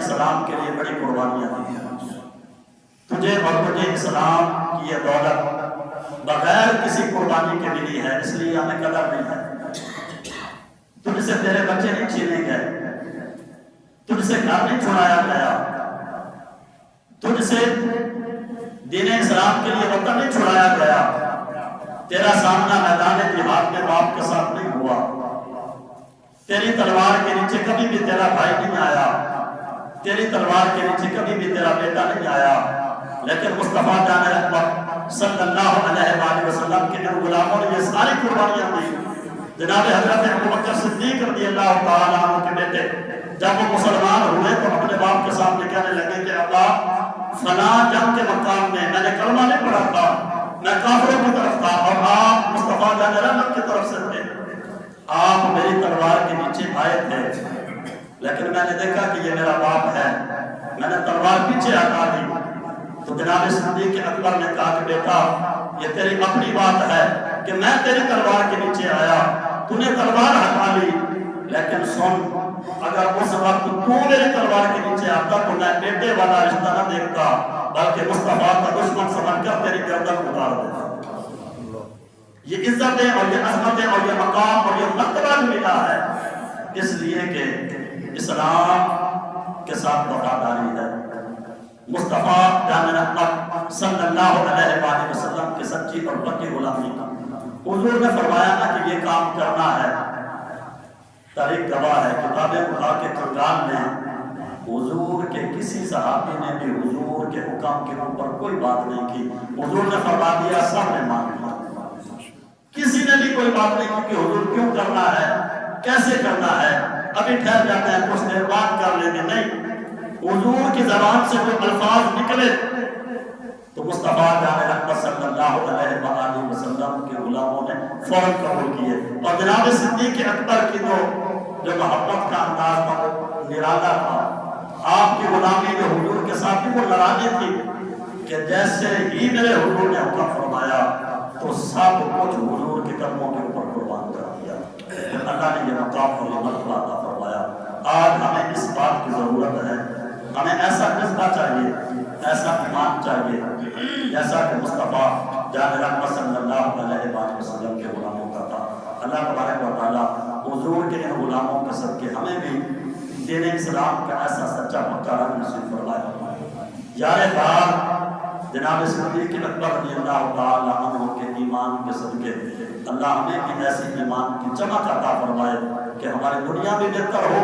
اسلام کے لیے بڑی قربانیاں دی ہیں، تجھے اور مجھے اسلام کی یہ دولت بغیر کسی قربانی کے ملی ہے، اس لیے ہمیں قدر نہیں ہے۔ تجھ سے تیرے بچے نہیں چھینے گئے، تجھ سے گھر نہیں چھڑایا گیا، تجھ سے دین اسلام کے لیے وطن نہیں چھڑایا گیا، تیرا سامنا میدان جہاد میں باپ کے ساتھ نہیں ہوا، تیری تلوار کے نیچے کبھی بھی تیرا بھائی نہیں آیا، تیری تلوار کے نیچے کبھی بھی تیرا بیٹا نہیں آیا، لیکن مصطفیٰ جان رحمت صلی اللہ علیہ وآلہ وسلم کے ان غلاموں نے یہ ساری قربانیاں دی۔ جناب حضرت ابوبکر صدیق رضی اللہ تعالیٰ عنہ کے بیٹے جب وہ مسلمان ہوئے تو اپنے باپ کے سامنے کہنے لگے کہ ابا فلاں جنگ کے مقام میں نے کلمہ نہیں پڑھا تھا، میں کافروں کی طرف تھا اور آپ مصطفیٰ جان رحمت کی طرف سے تھے، آپ میری تلوار کے نیچے آئے تھے، لیکن میں نے دیکھا کہ یہ میرا باپ ہے، میں نے تلوار پیچھے ہٹا دی۔ تو جناب صدیق اکبر نے کہا کہ بیٹا یہ تیری اپنی بات ہے کہ میں تیری تلوار کے نیچے آیا، تو نے تلوار ہٹا لی، لیکن سن اگر اس وقت تو میری تلوار کے نیچے آتا تو میں بیٹے والا رشتہ نہ دیکھتا بلکہ مصطفیٰ کا دشمن سمجھ کر تیری گردن اتار دیتا۔ یہ عزتیں اور یہ عظمتیں اور یہ مقام اور یہ مرتبہ ملا ہے اس لیے کہ اسلام کے ساتھ وفاداری ہے۔ مصطفیٰ جان رحمت صلی اللہ علیہ وآلہ وسلم کے سچی اور پکی غلامی کا حضور نے فرمایا نا کہ یہ کام کرنا ہے، تاریخ گواہ ہے، کتاب خدا کے کنگال میں حضور کے کسی صحابی نے بھی حضور کے حکم کے اوپر کوئی بات نہیں کی، حضور نے فرما دیا سب نے مان لیا، کسی نے بھی کوئی بات نہیں کی کہ حضور کیوں کرنا ہے، کیسے کرنا ہے، ابھی ٹھہر جاتے ہیں کچھ دیر بعد کر لیں گے، نہیں، حضور کی زبان سے جو الفاظ نکلے تو مصطفیٰ جان رحمت صلی اللہ علیہ وآلہ وسلم کے غلاموں نے فوراً قبول کیے، اور جناب صدیق اکبر کی جو محبت کا انداز تھا وہ نرالا تھا، آپ کی غلامی جو حضور کے ساتھ وہ لڑانی تھی کہ جیسے ہی میرے حضور نے حکم فرمایا تو سب کچھ حضور کے قدموں کے اوپر قربان کر دیا۔ اللہ نے یہ مقام اور یہ مرتبہ عطا فرمایا۔ آج ہمیں اس بات کی ضرورت ہے، ہمیں ایسا جذبہ چاہیے، ایسا ایمان چاہیے جیسا کہ مصطفیٰ جان رحمت صلی اللہ علیہ وآلہ وسلم کے غلاموں کا تھا۔ اللہ تبارک و تعالیٰ حضور کے ان غلاموں کے صدقے ہمیں بھی دین اسلام کا ایسا سچا پکا رنگ نصیب فرمائے۔ یار غار جناب صدیق اکبر رضی اللہ تعالیٰ عنہ کے ایمان کے صدقے اللہ ہمیں بھی ایسی ایمان کی چمک عطا فرمائے کہ ہماری دنیا بھی بہتر ہو،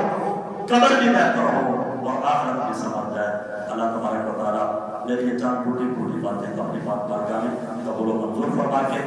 قبر بھی بہتر ہو اور آخرت بھی سنور جائے۔ اللہ تبارک و تعالیٰ میری یہ چند ٹوٹی باتیں اپنی بات بارگاہ میں قبول و منظور فرما کے